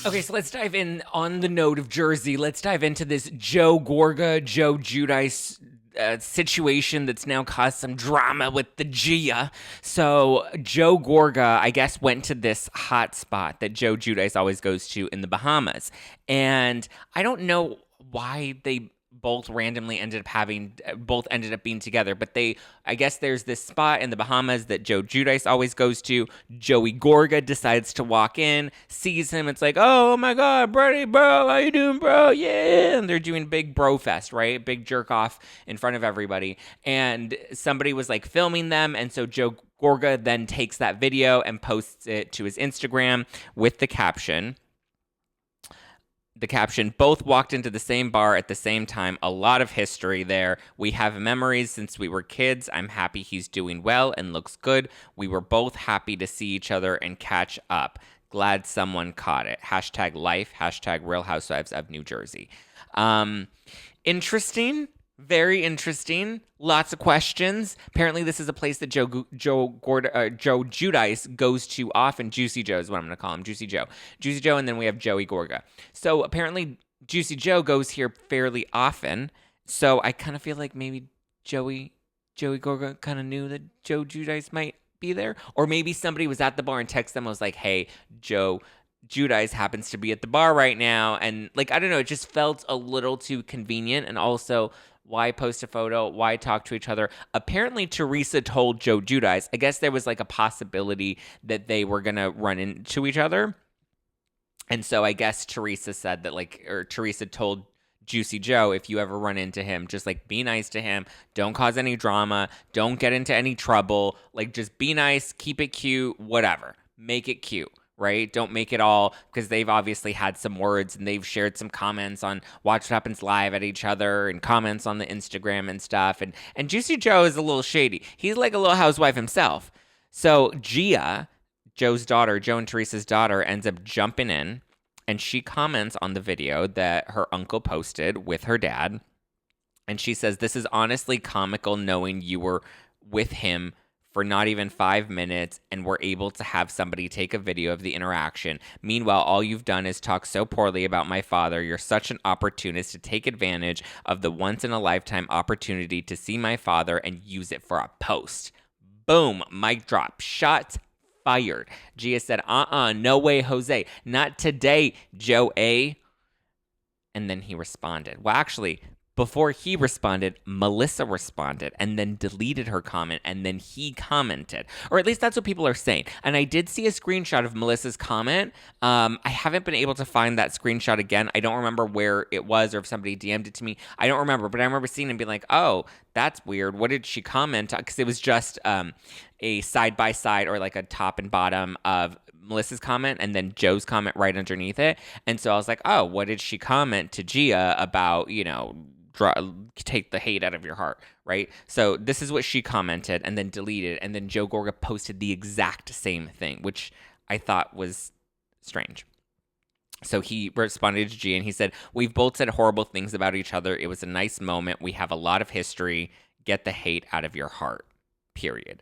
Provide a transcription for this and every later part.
Okay, so let's dive in on the note of Jersey. Let's dive into this Gorga, Joe Giudice situation that's now caused some drama with the Gia. So Joe Gorga, I guess, went to this hot spot that Joe Giudice always goes to in the Bahamas. And I don't know why they both ended up being together, but I guess there's this spot in the Bahamas that Joe Giudice always goes to. Joey Gorga decides to walk in, sees him. It's like, oh my God, Brady, bro, how you doing, bro? Yeah. And they're doing big bro fest, right? Big jerk off in front of everybody. And somebody was like filming them. And so Joe Gorga then takes that video and posts it to his Instagram with the caption, both walked into the same bar at the same time. A lot of history there. We have memories since we were kids. I'm happy he's doing well and looks good. We were both happy to see each other and catch up. Glad someone caught it. Hashtag life. Hashtag Real Housewives of New Jersey. Interesting. Very interesting. Lots of questions. Apparently, this is a place that Joe Giudice goes to often. Juicy Joe is what I'm going to call him. Juicy Joe. Juicy Joe, and then we have Joey Gorga. So apparently, Juicy Joe goes here fairly often. So I kind of feel like maybe Joey Gorga kind of knew that Joe Giudice might be there. Or maybe somebody was at the bar and texted them and was like, hey, Joe Giudice happens to be at the bar right now. And like, I don't know, it just felt a little too convenient. And also, why post a photo? Why talk to each other? Apparently, Teresa told Joe Giudice, I guess there was like a possibility that they were going to run into each other. And so I guess Teresa said that Teresa told Juicy Joe, if you ever run into him, just like be nice to him. Don't cause any drama. Don't get into any trouble. Like just be nice, keep it cute, whatever. Make it cute. Right? Don't make it all, because they've obviously had some words and they've shared some comments on Watch What Happens Live at each other and comments on the Instagram and stuff. And Juicy Joe is a little shady. He's like a little housewife himself. So Gia, Joe's daughter, Joe and Teresa's daughter, ends up jumping in and she comments on the video that her uncle posted with her dad. And she says, this is honestly comical knowing you were with him for not even 5 minutes and were able to have somebody take a video of the interaction. Meanwhile, all you've done is talk so poorly about my father. You're such an opportunist to take advantage of the once-in-a-lifetime opportunity to see my father and use it for a post. Boom, mic drop, shots fired. Gia said, no way, Jose. Not today, Joe A. And then he responded. Well, actually, before he responded, Melissa responded and then deleted her comment, and then he commented. Or at least that's what people are saying. And I did see a screenshot of Melissa's comment. I haven't been able to find that screenshot again. I don't remember where it was or if somebody DM'd it to me. I don't remember, but I remember seeing it and being like, oh, that's weird. What did she comment? Because it was just a side-by-side or like a top and bottom of Melissa's comment and then Joe's comment right underneath it. And so I was like, oh, what did she comment to Gia about, take the hate out of your heart, right? So this is what she commented and then deleted, and then Joe Gorga posted the exact same thing, which I thought was strange. So he responded to Gia and he said, we've both said horrible things about each other. It was a nice moment. We have a lot of history. Get the hate out of your heart, period.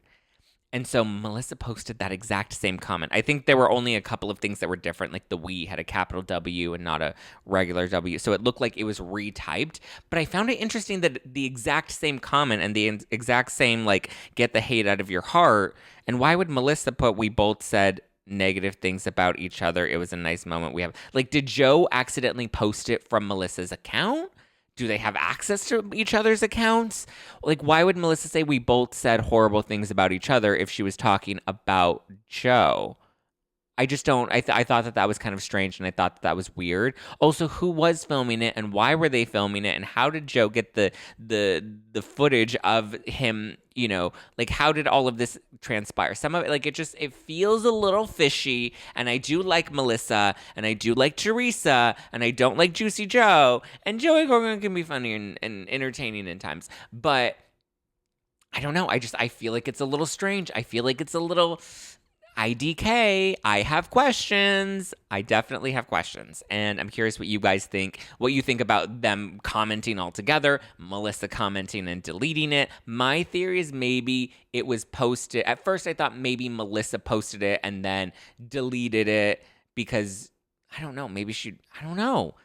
And so Melissa posted that exact same comment. I think there were only a couple of things that were different, like the we had a capital W and not a regular W. So it looked like it was retyped. But I found it interesting that the exact same comment and the exact same, like, get the hate out of your heart. And why would Melissa put, we both said negative things about each other. It was a nice moment we have. Like, did Joe accidentally post it from Melissa's account? Do they have access to each other's accounts? Like, why would Melissa say we both said horrible things about each other if she was talking about Joe? I just don't. I thought that was kind of strange, and I thought that was weird. Also, who was filming it, and why were they filming it, and how did Joe get the footage of him? Like, how did all of this transpire? Some of it, like, it feels a little fishy. And I do like Melissa, and I do like Teresa, and I don't like Juicy Joe. And Joey Gorga can be funny and entertaining in times, but I don't know. I feel like it's a little strange. I feel like it's a little IDK. I have questions. I definitely have questions. And I'm curious what you guys think, what you think about them commenting all together, Melissa commenting and deleting it. My theory is maybe it was posted. At first, I thought maybe Melissa posted it and then deleted it because I don't know. Maybe I don't know.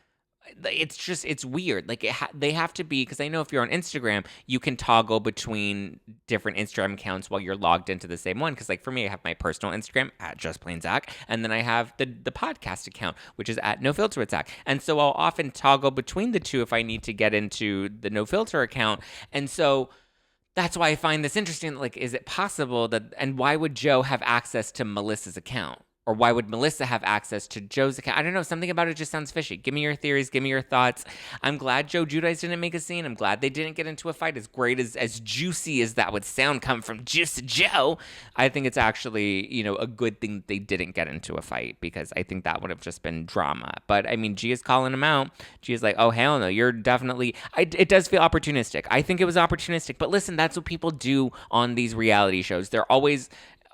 It's just, it's weird. Like they have to be, because I know if you're on Instagram, you can toggle between different Instagram accounts while you're logged into the same one. Because like for me, I have my personal Instagram at Just Plain Zack, and then I have the podcast account, which is at No Filter with Zack. And so I'll often toggle between the two if I need to get into the No Filter account. And so that's why I find this interesting. Like, is it possible that, and why would Joe have access to Melissa's account? Or why would Melissa have access to Joe's account? I don't know. Something about it just sounds fishy. Give me your theories. Give me your thoughts. I'm glad Joe Giudice didn't make a scene. I'm glad they didn't get into a fight. As great as juicy as that would sound come from Juicy Joe, I think it's actually, a good thing that they didn't get into a fight, because I think that would have just been drama. But, I mean, Gia's calling him out. Gia's like, oh, hell no. You're definitely... It does feel opportunistic. I think it was opportunistic. But listen, that's what people do on these reality shows. They're always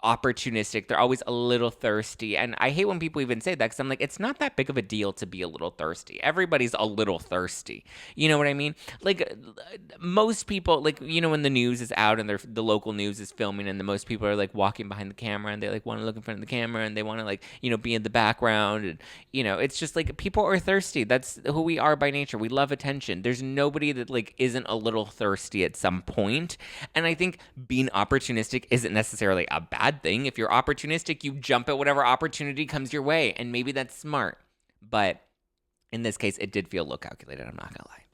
opportunistic. They're always a little thirsty. And I hate when people even say that, because I'm like, it's not that big of a deal to be a little thirsty. Everybody's a little thirsty. You know what I mean? Like, most people, like, when the news is out and the local news is filming, and the most people are like walking behind the camera, and they like want to look in front of the camera, and they want to like, be in the background. And, it's just like, people are thirsty. That's who we are by nature. We love attention. There's nobody that like isn't a little thirsty at some point. And I think being opportunistic isn't necessarily a bad thing. If you're opportunistic, you jump at whatever opportunity comes your way, and maybe that's smart. But in this case, it did feel a little calculated. I'm not gonna lie.